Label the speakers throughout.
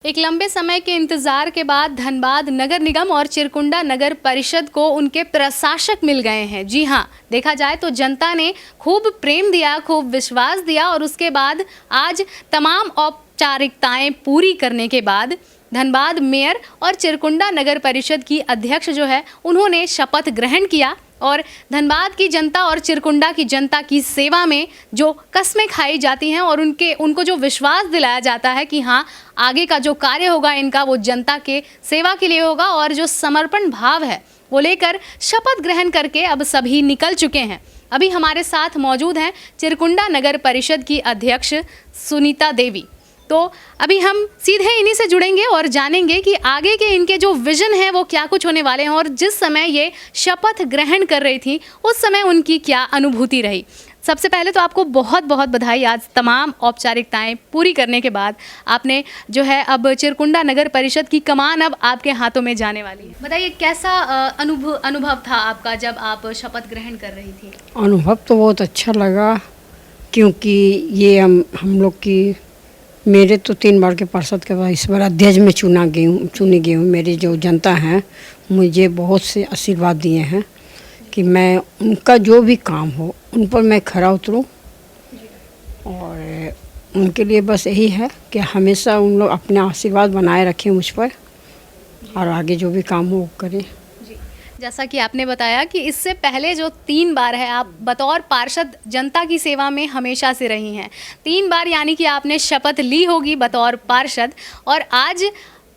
Speaker 1: एक लंबे समय के इंतजार के बाद धनबाद नगर निगम और चिरकुंडा नगर परिषद को उनके प्रशासक मिल गए हैं। जी हां, देखा जाए तो जनता ने खूब प्रेम दिया, खूब विश्वास दिया और उसके बाद आज तमाम औपचारिकताएं पूरी करने के बाद धनबाद मेयर और चिरकुंडा नगर परिषद की अध्यक्ष जो है उन्होंने शपथ ग्रहण किया और धनबाद की जनता और चिरकुंडा की जनता की सेवा में जो कस्में खाई जाती हैं और उनको जो विश्वास दिलाया जाता है कि हाँ, आगे का जो कार्य होगा इनका वो जनता के सेवा के लिए होगा और जो समर्पण भाव है वो लेकर शपथ ग्रहण करके अब सभी निकल चुके हैं। अभी हमारे साथ मौजूद हैं चिरकुंडा नगर परिषद की अध्यक्ष सुनीता देवी। तो अभी हम सीधे इन्हीं से जुड़ेंगे और जानेंगे कि आगे के इनके जो विजन है वो क्या कुछ होने वाले हैं और जिस समय ये शपथ ग्रहण कर रही थी उस समय उनकी क्या अनुभूति रही। सबसे पहले तो आपको बहुत बहुत बधाई, आज तमाम औपचारिकताएं पूरी करने के बाद आपने जो है अब चिरकुंडा नगर परिषद की कमान अब आपके हाथों में जाने वाली है। बताइए कैसा अनुभव था आपका जब आप शपथ ग्रहण कर रही थी?
Speaker 2: अनुभव तो बहुत अच्छा लगा क्योंकि ये हम लोग की मेरे तो 3 बार के पार्षद के बाद इस बार अध्यक्ष में चुनी गई हूँ। मेरी जो जनता है मुझे बहुत से आशीर्वाद दिए हैं कि मैं उनका जो भी काम हो उन पर मैं खरा उतरूँ और उनके लिए बस यही है कि हमेशा उन लोग अपना आशीर्वाद बनाए रखें मुझ पर और आगे जो भी काम हो वो करें।
Speaker 1: जैसा कि आपने बताया कि इससे पहले जो 3 बार है आप बतौर पार्षद जनता की सेवा में हमेशा से रही हैं। 3 बार यानी कि आपने शपथ ली होगी बतौर पार्षद और आज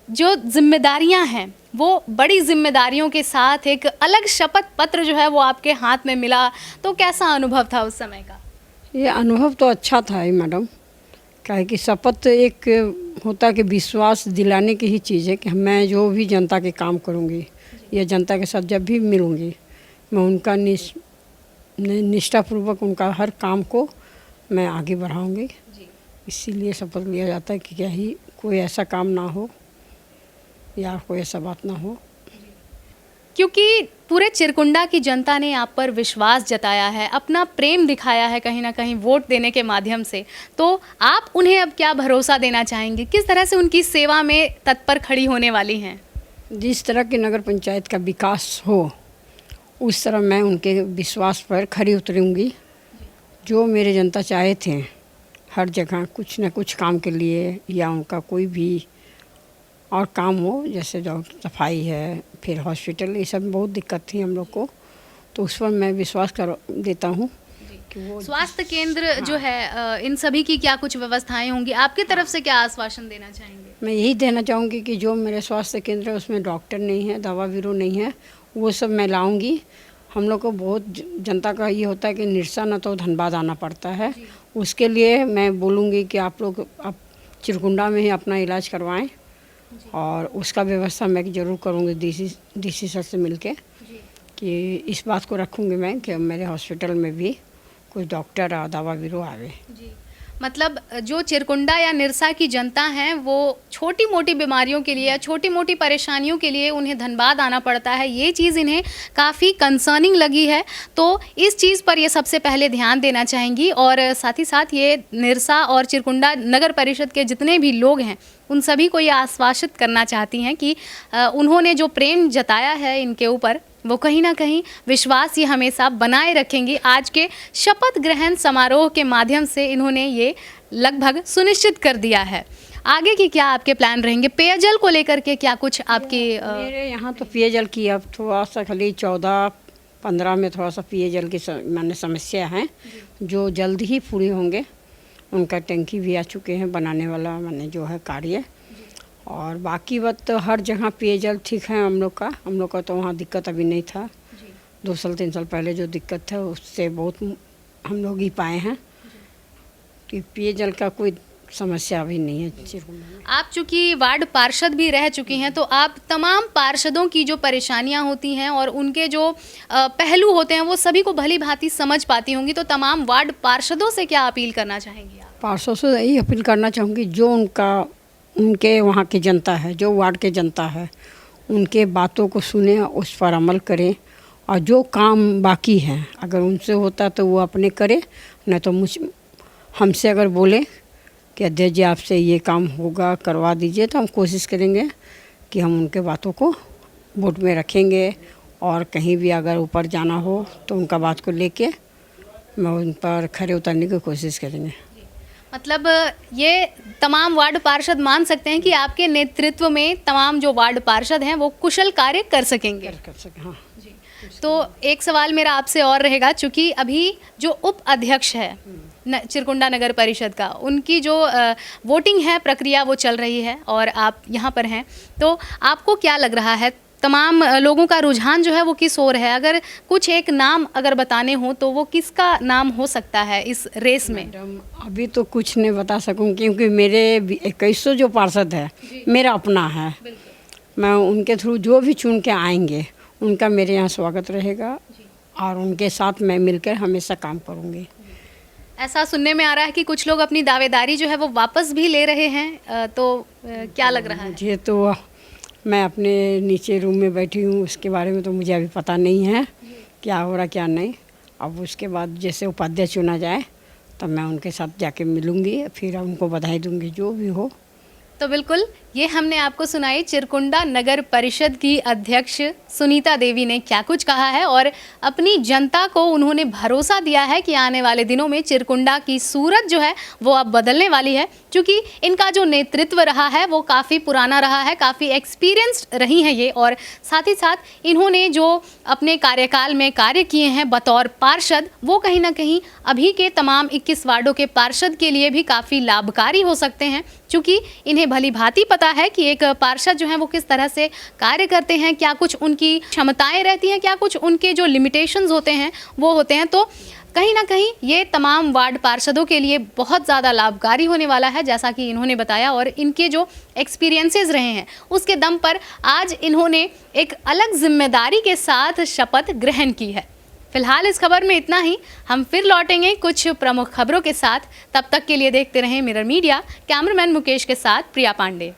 Speaker 1: जो जिम्मेदारियां हैं वो बड़ी जिम्मेदारियों के साथ एक अलग शपथ पत्र जो है वो आपके हाथ में मिला, तो कैसा अनुभव था उस समय का?
Speaker 2: ये अनुभव तो अच्छा था ही मैडम, क्या कि शपथ एक होता है कि विश्वास दिलाने की ही चीज़ है कि मैं जो भी जनता के काम करूँगी या जनता के साथ जब भी मिलूँगी मैं उनका निष्ठापूर्वक उनका हर काम को मैं आगे बढ़ाऊँगी। इसीलिए शपथ लिया जाता है कि क्या ही कोई ऐसा काम ना हो या कोई ऐसा बात ना हो।
Speaker 1: क्योंकि पूरे चिरकुंडा की जनता ने आप पर विश्वास जताया है, अपना प्रेम दिखाया है कहीं ना कहीं वोट देने के माध्यम से, तो आप उन्हें अब क्या भरोसा देना चाहेंगे? किस तरह से उनकी सेवा में तत्पर खड़ी होने वाली हैं?
Speaker 2: जिस तरह की नगर पंचायत का विकास हो उस तरह मैं उनके विश्वास पर खरी उतरूँगी। जो मेरे जनता चाहे थे हर जगह कुछ न कुछ काम के लिए या उनका कोई भी और काम हो, जैसे जो सफाई है फिर हॉस्पिटल, ये सब बहुत दिक्कत थी हम लोग को, तो उस पर मैं विश्वास कर देता हूँ कि वो
Speaker 1: स्वास्थ्य केंद्र जो है इन सभी की क्या कुछ व्यवस्थाएं होंगी? आपकी तरफ से क्या आश्वासन देना चाहेंगे?
Speaker 2: मैं यही देना चाहूँगी कि जो मेरे स्वास्थ्य केंद्र है उसमें डॉक्टर नहीं है, दवा बीरो नहीं है, वो सब मैं लाऊँगी। हम लोग को बहुत जनता का ये होता है कि निरसा न तो धनबाद आना पड़ता है, उसके लिए मैं बोलूँगी कि आप लोग आप चिरकुंडा में ही अपना इलाज करवाएं और उसका व्यवस्था मैं ज़रूर करूँगी डीसी सर से मिलके कि इस बात को रखूँगी मैं कि मेरे हॉस्पिटल में भी कोई डॉक्टर और दवा बीरो आवे।
Speaker 1: मतलब जो चिरकुंडा या निरसा की जनता है वो छोटी मोटी बीमारियों के लिए, छोटी मोटी परेशानियों के लिए उन्हें धनबाद आना पड़ता है, ये चीज़ इन्हें काफ़ी कंसर्निंग लगी है, तो इस चीज़ पर ये सबसे पहले ध्यान देना चाहेंगी और साथ ही साथ ये निरसा और चिरकुंडा नगर परिषद के जितने भी लोग हैं उन सभी को ये आश्वासित करना चाहती हैं कि उन्होंने जो प्रेम जताया है इनके ऊपर वो कहीं ना कहीं विश्वास ये हमेशा बनाए रखेंगी। आज के शपथ ग्रहण समारोह के माध्यम से इन्होंने ये लगभग सुनिश्चित कर दिया है। आगे की क्या आपके प्लान रहेंगे? पेयजल को लेकर के क्या कुछ आपकी
Speaker 2: मेरे यहाँ तो पेयजल की अब थोड़ा सा खाली 14-15 में थोड़ा सा पेयजल की मैंने समस्या है जो जल्द ही पूरी होंगे। उनका टंकी भी आ चुके हैं बनाने वाला मैंने जो है कार्य, और बाकी बात तो हर जगह पेयजल ठीक है हम लोग का तो वहाँ दिक्कत अभी नहीं था। 2 साल 3 साल पहले जो दिक्कत था उससे बहुत हम लोग ही पाए हैं कि पेयजल का कोई समस्या अभी नहीं है।
Speaker 1: आप चूँकि वार्ड पार्षद भी रह चुकी हैं तो आप तमाम पार्षदों की जो परेशानियां होती हैं और उनके जो पहलू होते हैं वो सभी को भली भांति समझ पाती होंगी, तो तमाम वार्ड पार्षदों से क्या अपील करना चाहेंगी आप?
Speaker 2: पार्षदों से यही अपील करना चाहूँगी जो उनके वहाँ की जनता है, जो वार्ड के जनता है, उनके बातों को सुने, उस पर अमल करें और जो काम बाकी हैं अगर उनसे होता तो वो अपने करें, नहीं तो हमसे अगर बोले कि कि अध्यक्ष जी आपसे ये काम होगा, करवा दीजिए, तो हम कोशिश करेंगे कि हम उनके बातों को वोट में रखेंगे और कहीं भी अगर ऊपर जाना हो तो उनका बात को लेके मैं उन पर खरे उतरने की कोशिश करेंगे।
Speaker 1: मतलब ये तमाम वार्ड पार्षद मान सकते हैं कि आपके नेतृत्व में तमाम जो वार्ड पार्षद हैं वो कुशल कार्य कर सकेंगे।
Speaker 2: कर सके, हाँ।
Speaker 1: तो एक सवाल मेरा आपसे और रहेगा, चूँकि अभी जो उप अध्यक्ष है चिरकुंडा नगर परिषद का, उनकी जो वोटिंग है प्रक्रिया वो चल रही है और आप यहाँ पर हैं, तो आपको क्या लग रहा है तमाम लोगों का रुझान जो है वो किस ओर है? अगर कुछ एक नाम अगर बताने हो तो वो किसका नाम हो सकता है इस रेस में?
Speaker 2: मैडम अभी तो कुछ नहीं बता सकूँ क्योंकि मेरे 2100 जो पार्षद है मेरा अपना है। मैं उनके थ्रू जो भी चुन के आएंगे उनका मेरे यहाँ स्वागत रहेगा और उनके साथ मैं मिलकर हमेशा काम करूँगी।
Speaker 1: ऐसा सुनने में आ रहा है कि कुछ लोग अपनी दावेदारी जो है वो वापस भी ले रहे हैं, तो क्या लग रहा है?
Speaker 2: मुझे तो मैं अपने नीचे रूम में बैठी हूँ, उसके बारे में तो मुझे अभी पता नहीं है क्या हो रहा क्या नहीं। अब उसके बाद जैसे उपाध्यक्ष चुना जाए तब मैं उनके साथ जाके मिलूँगी, फिर उनको बधाई दूँगी जो भी हो।
Speaker 1: तो बिल्कुल ये हमने आपको सुनाई चिरकुंडा नगर परिषद की अध्यक्ष सुनीता देवी ने क्या कुछ कहा है और अपनी जनता को उन्होंने भरोसा दिया है कि आने वाले दिनों में चिरकुंडा की सूरत जो है वो अब बदलने वाली है, क्योंकि इनका जो नेतृत्व रहा है वो काफ़ी पुराना रहा है, काफ़ी एक्सपीरियंस्ड रही हैं ये, और साथ ही साथ इन्होंने जो अपने कार्यकाल में कार्य किए हैं बतौर पार्षद वो कहीं ना कहीं अभी के तमाम 21 वार्डों के पार्षद के लिए भी काफ़ी लाभकारी हो सकते हैं, क्योंकि इन्हें भली भांति पता है कि एक पार्षद जो हैं वो किस तरह से कार्य करते हैं, क्या कुछ उनकी क्षमताएं रहती हैं, क्या कुछ उनके जो लिमिटेशंस होते हैं वो होते हैं। तो कहीं ना कहीं ये तमाम वार्ड पार्षदों के लिए बहुत ज़्यादा लाभकारी होने वाला है, जैसा कि इन्होंने बताया, और इनके जो एक्सपीरियंसेस रहे हैं उसके दम पर आज इन्होंने एक अलग जिम्मेदारी के साथ शपथ ग्रहण की है। फिलहाल इस खबर में इतना ही, हम फिर लौटेंगे कुछ प्रमुख खबरों के साथ। तब तक के लिए देखते रहें मिरर मीडिया। कैमरामैन मुकेश के साथ प्रिया पांडे।